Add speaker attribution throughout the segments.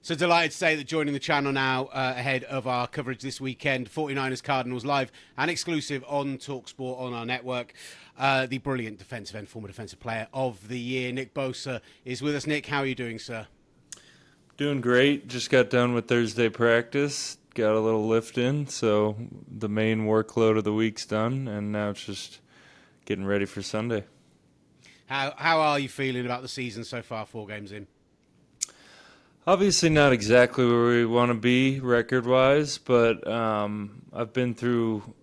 Speaker 1: So delighted to say that joining the channel now ahead of our coverage this weekend, 49ers Cardinals live and exclusive on talkSPORT on our network. The brilliant defensive end, former defensive player of the year, Nick Bosa, is with us. Nick, how are you doing, sir?
Speaker 2: Doing great. Just got done with Thursday practice. Got a little lift in, so the main workload of the week's done, and now it's just getting ready for Sunday.
Speaker 1: How are you feeling about the season so far, 4 games in?
Speaker 2: Obviously not exactly where we want to be record-wise, but I've been through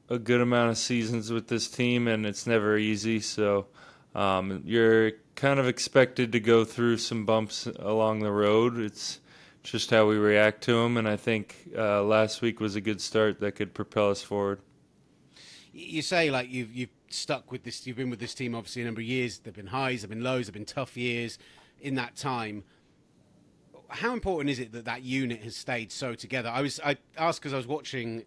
Speaker 2: a good amount of seasons with this team, and it's never easy. So you're kind of expected to go through some bumps along the road. It's just how we react to them, and I think last week was a good start that could propel us forward.
Speaker 1: You say like you've stuck with this. You've been with this team obviously a number of years. There've been highs, there've been lows, there've been tough years in that time. How important is it that that unit has stayed so together? I asked because I was watching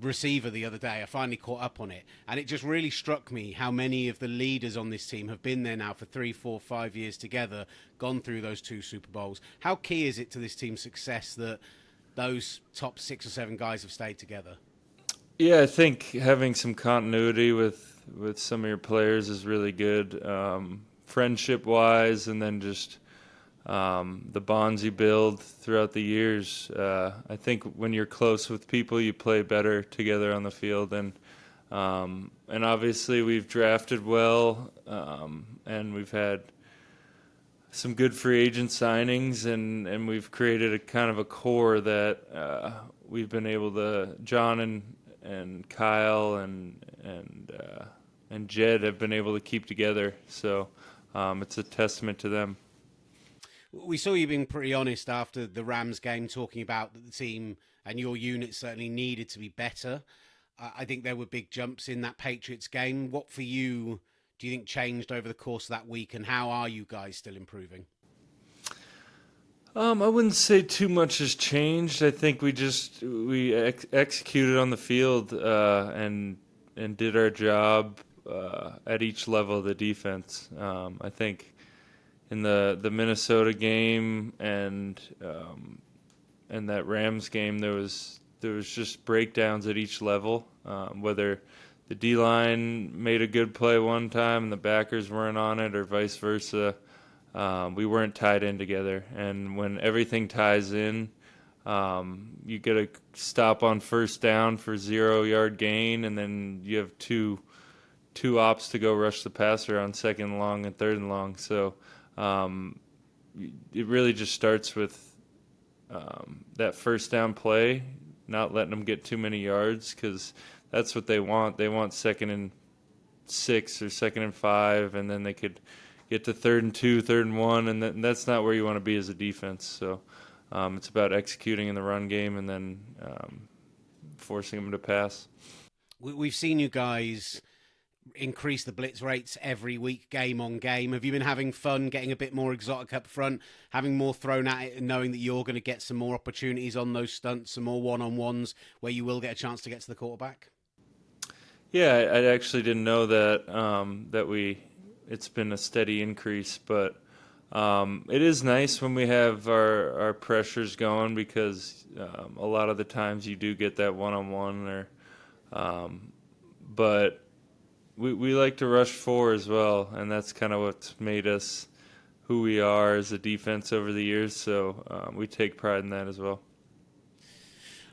Speaker 1: Receiver the other day. I finally caught up on it, and it just really struck me how many of the leaders on this team have been there now for 3, 4, 5 years together, gone through those 2 Super Bowls. How key is it to this team's success that those top 6 or 7 guys have stayed together?
Speaker 2: Yeah, I think having some continuity with some of your players is really good, friendship-wise, and then just the bonds you build throughout the years. I think when you're close with people, you play better together on the field, and obviously we've drafted well, and we've had some good free agent signings, and we've created a kind of a core that we've been able to. John and Kyle and Jed have been able to keep together. So it's a testament to them.
Speaker 1: We saw you being pretty honest after the Rams game, talking about that the team and your unit certainly needed to be better. I think there were big jumps in that Patriots game. What for you do you think changed over the course of that week, and how are you guys still improving?
Speaker 2: I wouldn't say too much has changed. I think we executed on the field and did our job at each level of the defense. I think in the Minnesota game and that Rams game, there was just breakdowns at each level. Whether the D-line made a good play one time and the backers weren't on it, or vice versa, we weren't tied in together. And when everything ties in, you get a stop on first down for 0-yard gain, and then you have two ops to go rush the passer on 2nd and long and 3rd and long. So it really just starts with that first down play, not letting them get too many yards, because that's what they want. They want 2nd and 6 or 2nd and 5, and then they could get to 3rd and 2, 3rd and 1, and that's not where you want to be as a defense. So it's about executing in the run game and then forcing them to pass.
Speaker 1: We've seen you guys increase the blitz rates every week, game on game. Have you been having fun getting a bit more exotic up front, having more thrown at it, and knowing that you're going to get some more opportunities on those stunts, some more one-on-ones where you will get a chance to get to the quarterback?
Speaker 2: Yeah, I actually didn't know that it's been a steady increase, but it is nice when we have our pressures going, because a lot of the times you do get that one-on-one, but we like to rush 4 as well, and that's kind of what's made us who we are as a defense over the years, so we take pride in that as well.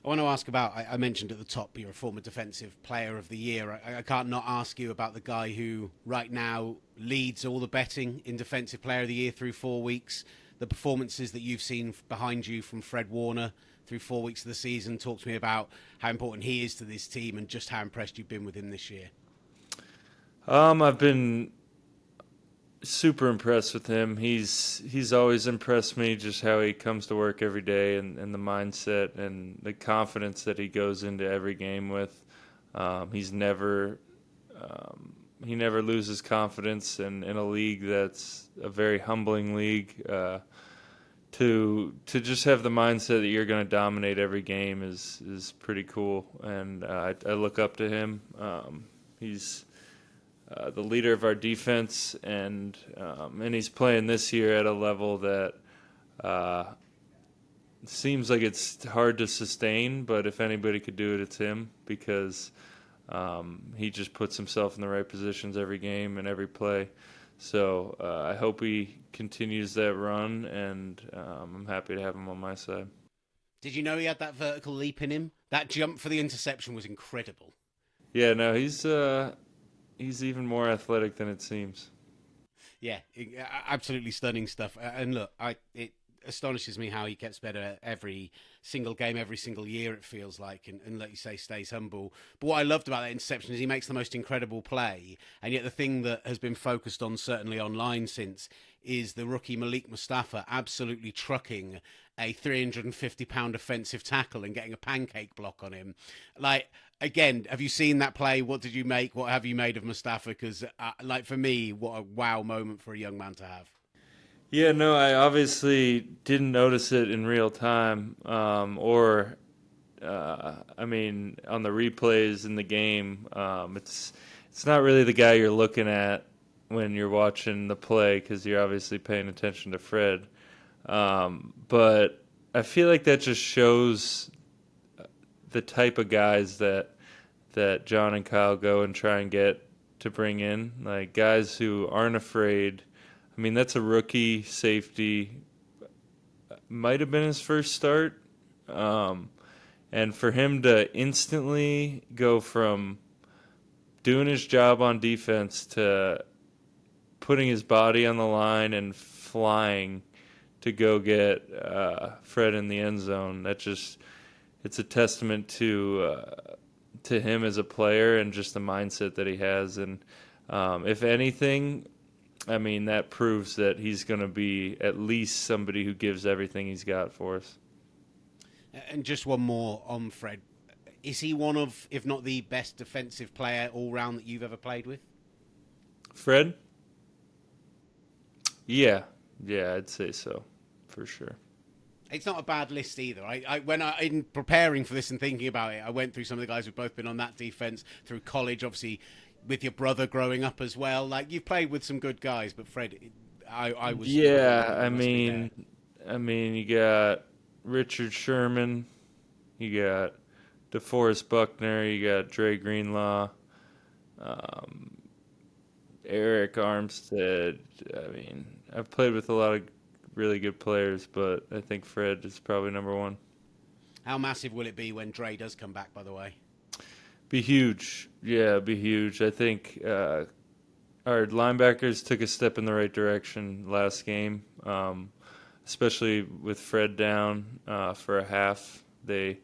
Speaker 1: I want to ask about, I mentioned at the top, you're a former defensive player of the year. I can't not ask you about the guy who right now leads all the betting in defensive player of the year through 4 weeks. The performances that you've seen behind you from Fred Warner through 4 weeks of the season. Talk to me about how important he is to this team and just how impressed you've been with him this year.
Speaker 2: I've been super impressed with him. He's always impressed me, just how he comes to work every day, and the mindset and the confidence that he goes into every game with. He never loses confidence, and in a league that's a very humbling league, to just have the mindset that you're going to dominate every game is pretty cool, and I look up to him. He's the leader of our defense, and he's playing this year at a level that seems like it's hard to sustain, but if anybody could do it, it's him because he just puts himself in the right positions every game and every play. So I hope he continues that run, and I'm happy to have him on my side.
Speaker 1: Did you know he had that vertical leap in him? That jump for the interception was incredible.
Speaker 2: Yeah, no, he's even more athletic than it seems.
Speaker 1: Yeah, absolutely stunning stuff. And look, it astonishes me how he gets better every single game, every single year, it feels like, and like you say, stays humble. But what I loved about that interception is he makes the most incredible play, and yet the thing that has been focused on, certainly online since, is the rookie Malik Mustafa absolutely trucking a 350-pound offensive tackle and getting a pancake block on him. Like, again, have you seen that play? What did you make? What have you made of Mustafa? Because, like, for me, what a wow moment for a young man to have.
Speaker 2: Yeah, no, I obviously didn't notice it in real time, I mean, on the replays in the game. It's not really the guy you're looking at when you're watching the play because you're obviously paying attention to Fred. But I feel like that just shows the type of guys that John and Kyle go and try and get to bring in, like guys who aren't afraid. I mean, that's a rookie safety. Might have been his first start. And for him to instantly go from doing his job on defense to putting his body on the line and flying to go get Fred in the end zone, it's a testament to him as a player and just the mindset that he has. And if anything, I mean, that proves that he's going to be at least somebody who gives everything he's got for us.
Speaker 1: And just one more on Fred. Is he one of, if not the best defensive player all-round that you've ever played with?
Speaker 2: Fred? Yeah, I'd say so, for sure.
Speaker 1: It's not a bad list either. In preparing for this and thinking about it, I went through some of the guys who've both been on that defense through college, obviously with your brother growing up as well. Like, you've played with some good guys, but Fred, I was...
Speaker 2: Yeah, I mean, you got Richard Sherman, you got DeForest Buckner, you got Dre Greenlaw, Eric Armstead. I mean, I've played with a lot of really good players, but I think Fred is probably number one.
Speaker 1: How massive will it be when Dre does come back, by the way?
Speaker 2: Be huge. Yeah, be huge. I think our linebackers took a step in the right direction last game, especially with Fred down for a half. They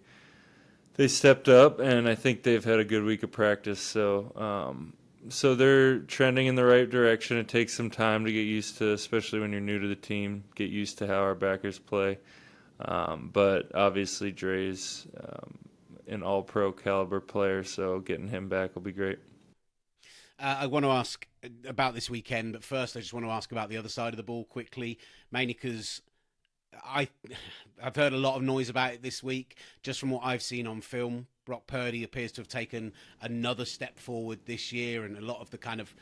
Speaker 2: stepped up, and I think they've had a good week of practice. So they're trending in the right direction. It takes some time to get used to, especially when you're new to the team, get used to how our backers play. But obviously Dre's an all-pro caliber player, so getting him back will be great.
Speaker 1: I want to ask about this weekend, but first I just want to ask about the other side of the ball quickly, mainly because I've heard a lot of noise about it this week. Just from what I've seen on film, Brock Purdy appears to have taken another step forward this year, and a lot of the kind of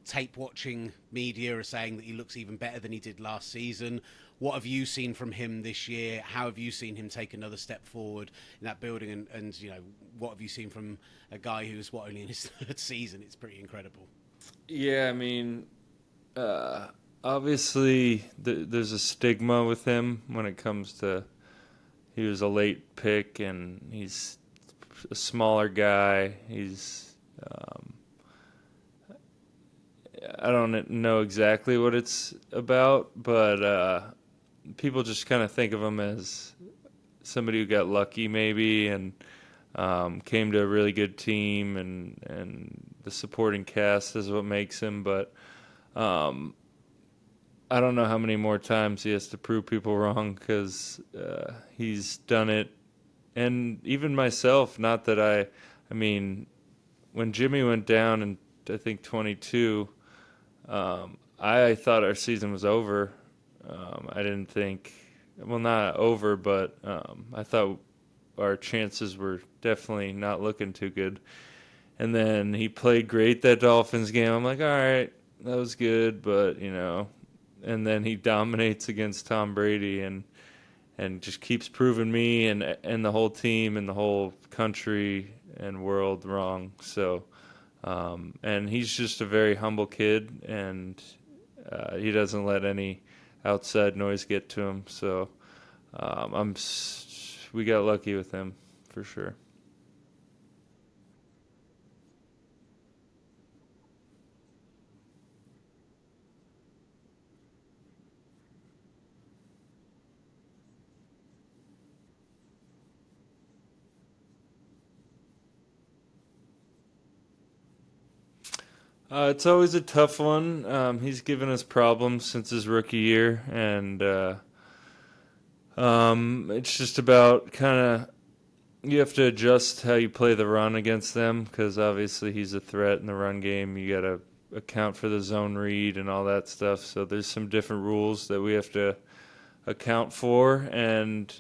Speaker 1: tape watching media are saying that he looks even better than he did last season. What have you seen from him this year? How have you seen him take another step forward in that building? And what have you seen from a guy who's only in his third season? It's pretty incredible.
Speaker 2: Yeah, I mean, obviously there's a stigma with him when it comes to he was a late pick and he's a smaller guy. He's I don't know exactly what it's about, but people just kind of think of him as somebody who got lucky maybe and came to a really good team, and the supporting cast is what makes him. But I don't know how many more times he has to prove people wrong because he's done it. And even myself, not that I mean, when Jimmy went down in, I think, 22, I thought our season was over. I didn't think, well, not over, but I thought our chances were definitely not looking too good. And then he played great that Dolphins game. I'm like, all right, that was good, but, and then he dominates against Tom Brady, and just keeps proving me and the whole team and the whole country and world wrong. So, and he's just a very humble kid, and he doesn't let any outside noise get to him. So, we got lucky with him for sure. It's always a tough one. He's given us problems since his rookie year, and it's just about kind of you have to adjust how you play the run against them because obviously he's a threat in the run game. You got to account for the zone read and all that stuff. So there's some different rules that we have to account for, and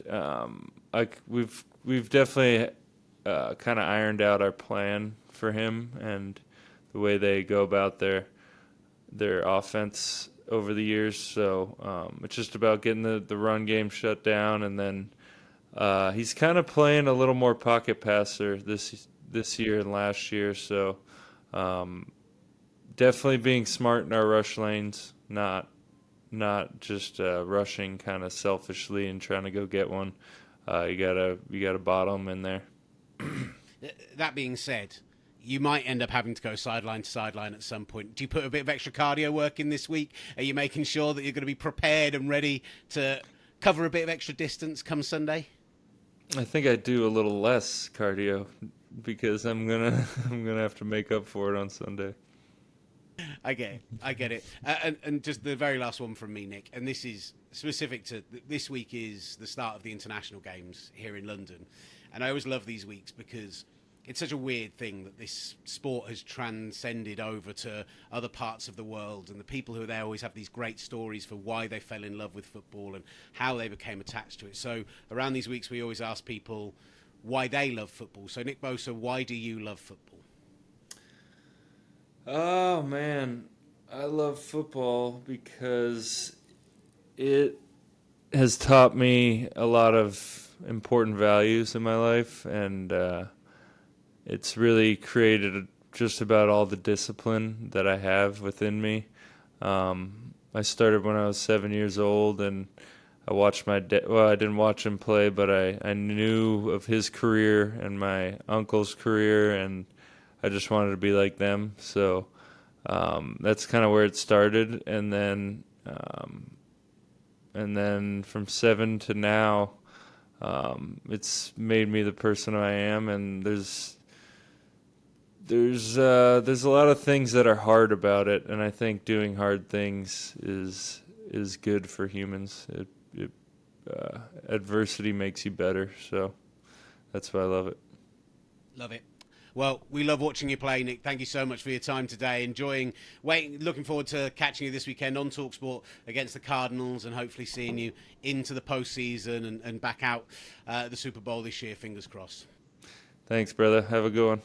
Speaker 2: we've definitely kind of ironed out our plan for him and the way they go about their offense over the years. So it's just about getting the run game shut down, and then he's kind of playing a little more pocket passer this year and last year. So definitely being smart in our rush lanes, not just rushing kind of selfishly and trying to go get one. You gotta bottom in there.
Speaker 1: That being said, you might end up having to go sideline to sideline at some point. Do you put a bit of extra cardio work in this week? Are you making sure that you're going to be prepared and ready to cover a bit of extra distance come Sunday?
Speaker 2: I think I do a little less cardio because I'm gonna have to make up for it on Sunday.
Speaker 1: I get it. And just the very last one from me, Nick, and this is specific to this week is the start of the international games here in London. And I always love these weeks because it's such a weird thing that this sport has transcended over to other parts of the world, and the people who are there always have these great stories for why they fell in love with football and how they became attached to it. So around these weeks, we always ask people why they love football. So Nick Bosa, why do you love football?
Speaker 2: Oh man, I love football because it has taught me a lot of important values in my life, and it's really created just about all the discipline that I have within me. I started when I was 7 years old, and I watched my dad. Well, I didn't watch him play, but I knew of his career and my uncle's career, and I just wanted to be like them. So that's kind of where it started, and then from 7 to now, it's made me the person I am. And there's a lot of things that are hard about it, and I think doing hard things is good for humans. Adversity makes you better, so that's why I love it.
Speaker 1: Love it. Well, we love watching you play, Nick. Thank you so much for your time today. Looking forward to catching you this weekend on talkSPORT against the Cardinals, and hopefully seeing you into the postseason and back out the Super Bowl this year. Fingers crossed.
Speaker 2: Thanks, brother. Have a good one.